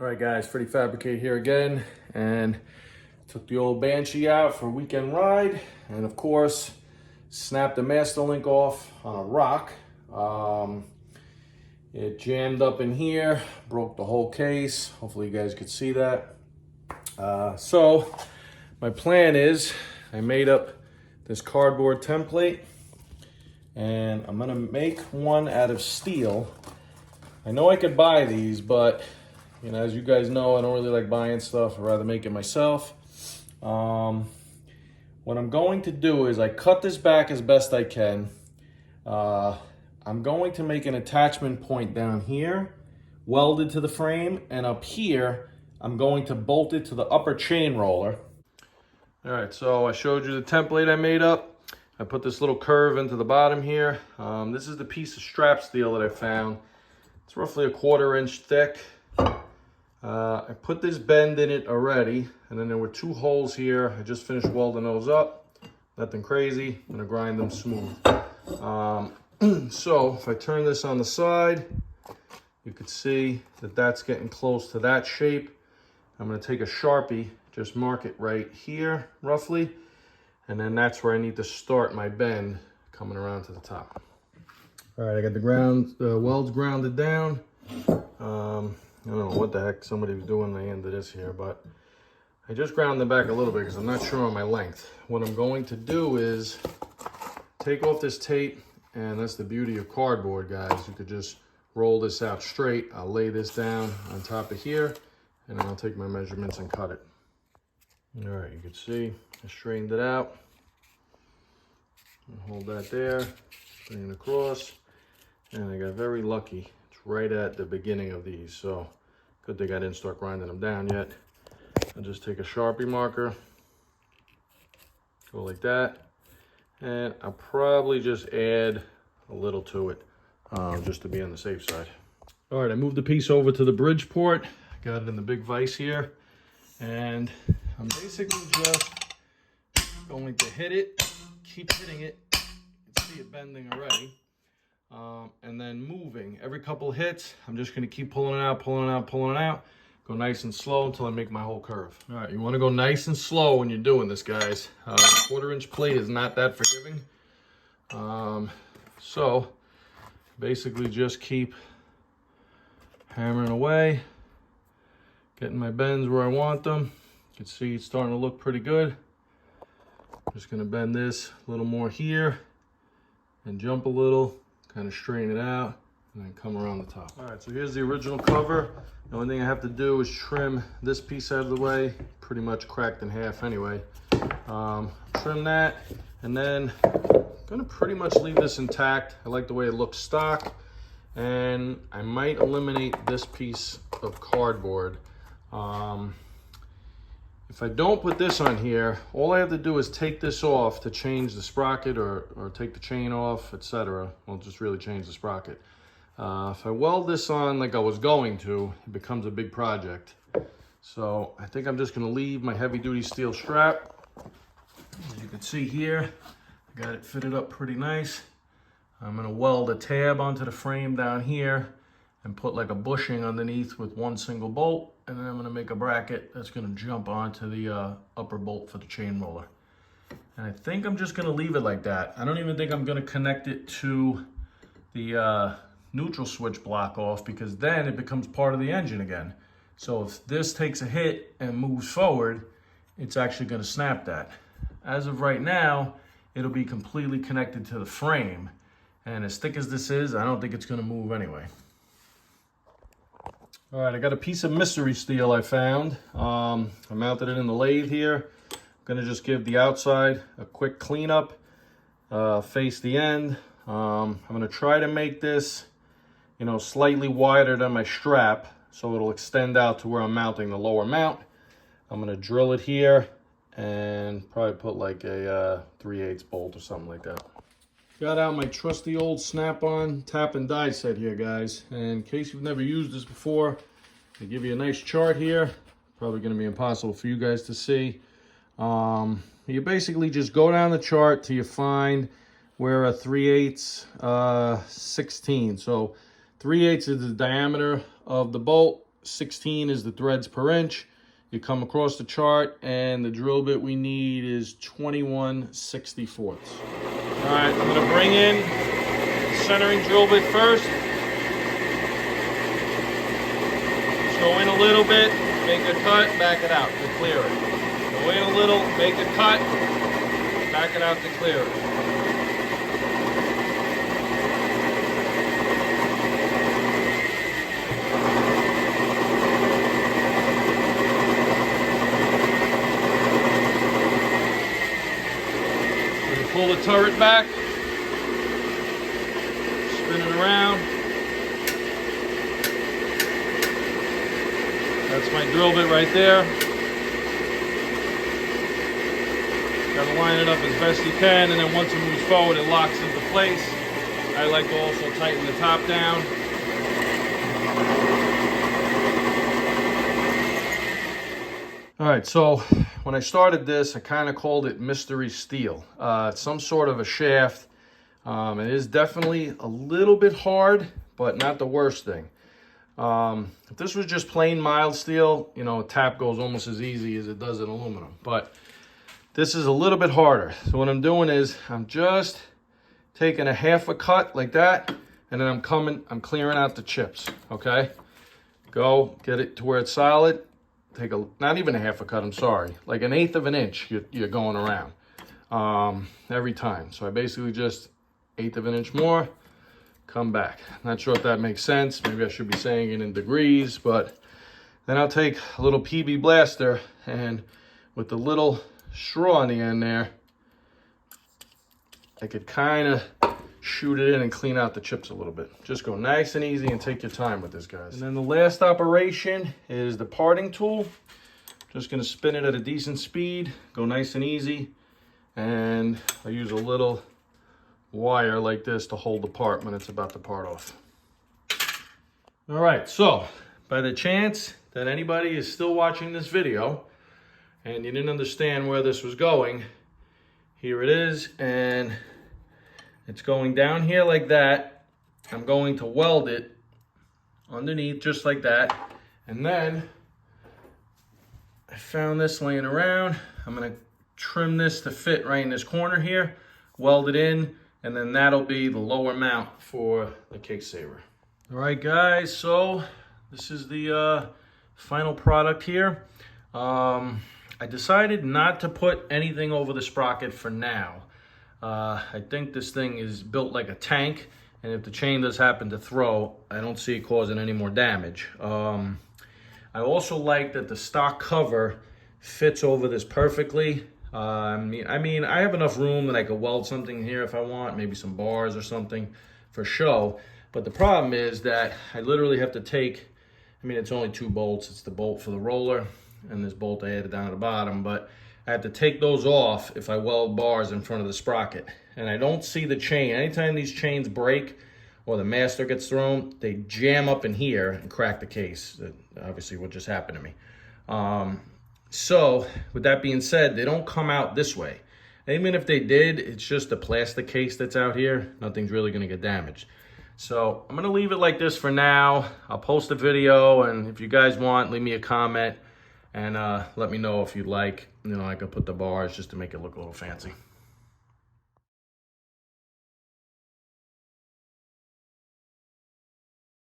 All right, guys, Freddy Fabricate here again, and took the old Banshee out for a weekend ride, and of course, snapped the master link off on a rock. It jammed up in here, broke the whole case. Hopefully you guys could see that. So my plan is, I made up this cardboard template, and I'm gonna make one out of steel. I know I could buy these, but you know, as you guys know, I don't really like buying stuff. I'd rather make it myself. What I'm going to do is I cut this back as best I can. I'm going to make an attachment point down here, welded to the frame, and up here, I'm going to bolt it to the upper chain roller. All right, so I showed you the template I made up. I put this little curve into the bottom here. This is the piece of strap steel that I found. It's roughly 1/4 inch thick. I put this bend in it already, and then there were 2 holes here. I just finished welding those up. Nothing crazy. I'm gonna grind them smooth. So if I turn this on the side, you can see that that's getting close to that shape. I'm gonna take a Sharpie, just mark it right here, roughly, and then that's where I need to start my bend coming around to the top. All right, I got the welds grounded down. I don't know what the heck somebody was doing at the end of this here, but I just ground them back a little bit because I'm not sure on my length. What I'm going to do is take off this tape, and that's the beauty of cardboard, guys. You could just roll this out straight. I'll lay this down on top of here, and then I'll take my measurements and cut it. All right, you can see I straightened it out. Hold that there, bring it across, and I got very lucky. Right at the beginning of these, so good thing I didn't start grinding them down yet. I'll just take a Sharpie marker, go like that, and I'll probably just add a little to it, just to be on the safe side. All right, I moved the piece over to the bridge port. Got it in the big vise here, and I'm basically just going to hit it, keep hitting it. You can see it bending already. And then moving. Every couple hits, I'm just going to keep pulling it out, pulling it out, pulling it out. Go nice and slow until I make my whole curve. All right, you want to go nice and slow when you're doing this, guys. 1/4 inch plate is not that forgiving. So basically just keep hammering away, getting my bends where I want them. You can see it's starting to look pretty good. Just going to bend this a little more here and jump a little. Kind of straighten it out and then come around the top. All right, so here's the original cover. The only thing I have to do is trim this piece out of the way. Pretty much cracked in half anyway. Trim that, and then I'm gonna pretty much leave this intact. I like the way it looks stock, and I might eliminate this piece of cardboard. If I don't put this on here, all I have to do is take this off to change the sprocket or take the chain off, etc. Well, just really change the sprocket. If I weld this on like I was going to, it becomes a big project. So I think I'm just gonna leave my heavy duty steel strap. As you can see here, I got it fitted up pretty nice. I'm gonna weld a tab onto the frame down here and put like a bushing underneath with 1 single bolt, and then I'm gonna make a bracket that's gonna jump onto the upper bolt for the chain roller. And I think I'm just gonna leave it like that. I don't even think I'm gonna connect it to the neutral switch block off, because then it becomes part of the engine again. So if this takes a hit and moves forward, it's actually gonna snap that. As of right now, it'll be completely connected to the frame. And as thick as this is, I don't think it's gonna move anyway. All right, I got a piece of mystery steel I found. I mounted it in the lathe here. I'm gonna just give the outside a quick cleanup, face the end. I'm gonna try to make this, you know, slightly wider than my strap, so it'll extend out to where I'm mounting the lower mount. I'm gonna drill it here and probably put like a 3/8 bolt or something like that. Got out my trusty old snap-on tap and die set here, guys. And in case you've never used this before, they give you a nice chart here. Probably gonna be impossible for you guys to see. You basically just go down the chart till you find where a 3/8 16. So 3/8 is the diameter of the bolt, 16 is the threads per inch. You come across the chart, and the drill bit we need is 21/64. All right, I'm gonna bring in the centering drill bit first. Just go in a little bit, make a cut, back it out to clear it. Go in a little, make a cut, back it out to clear it. Pull the turret back, spin it around. That's my drill bit right there. Gotta line it up as best you can, and then once it moves forward, it locks into place. I like to also tighten the top down. All right, so when I started this, I kind of called it Mystery Steel. It's some sort of a shaft. It is definitely a little bit hard, but not the worst thing. If this was just plain mild steel, you know, a tap goes almost as easy as it does in aluminum. But this is a little bit harder. So what I'm doing is I'm just taking a half a cut like that, and then I'm clearing out the chips, okay? Go get it to where it's solid. Take not even a half a cut, I'm sorry, like 1/8 of an inch you're going around every time. So I basically just 1/8 of an inch more, come back. Not sure if that makes sense. Maybe I should be saying it in degrees, but then I'll take a little PB blaster, and with the little straw on the end there, I could kind of shoot it in and clean out the chips a little bit. Just go nice and easy and take your time with this, guys. And then the last operation is the parting tool. Just gonna spin it at a decent speed, go nice and easy, and I use a little wire like this to hold the part when it's about to part off. All right, so by the chance that anybody is still watching this video and you didn't understand where this was going, here it is, and it's going down here like that. I'm going to weld it underneath just like that. And then I found this laying around. I'm gonna trim this to fit right in this corner here, weld it in, and then that'll be the lower mount for the case saver. All right, guys, so this is the final product here. I decided not to put anything over the sprocket for now. I think this thing is built like a tank, and if the chain does happen to throw, I don't see it causing any more damage. I also like that the stock cover fits over this perfectly. I mean, I have enough room that I could weld something here if I want, maybe some bars or something for show. But the problem is that I literally have to take, I mean, it's only 2 bolts. It's the bolt for the roller and this bolt I added down at the bottom, but I have to take those off if I weld bars in front of the sprocket. And I don't see the chain. Anytime these chains break or the master gets thrown, they jam up in here and crack the case. That obviously what just happened to me. So with that being said, they don't come out this way. Even if they did, it's just a plastic case that's out here. Nothing's really gonna get damaged. So I'm gonna leave it like this for now. I'll post a video, and if you guys want, leave me a comment and let me know if you'd like, you know, I could put the bars just to make it look a little fancy.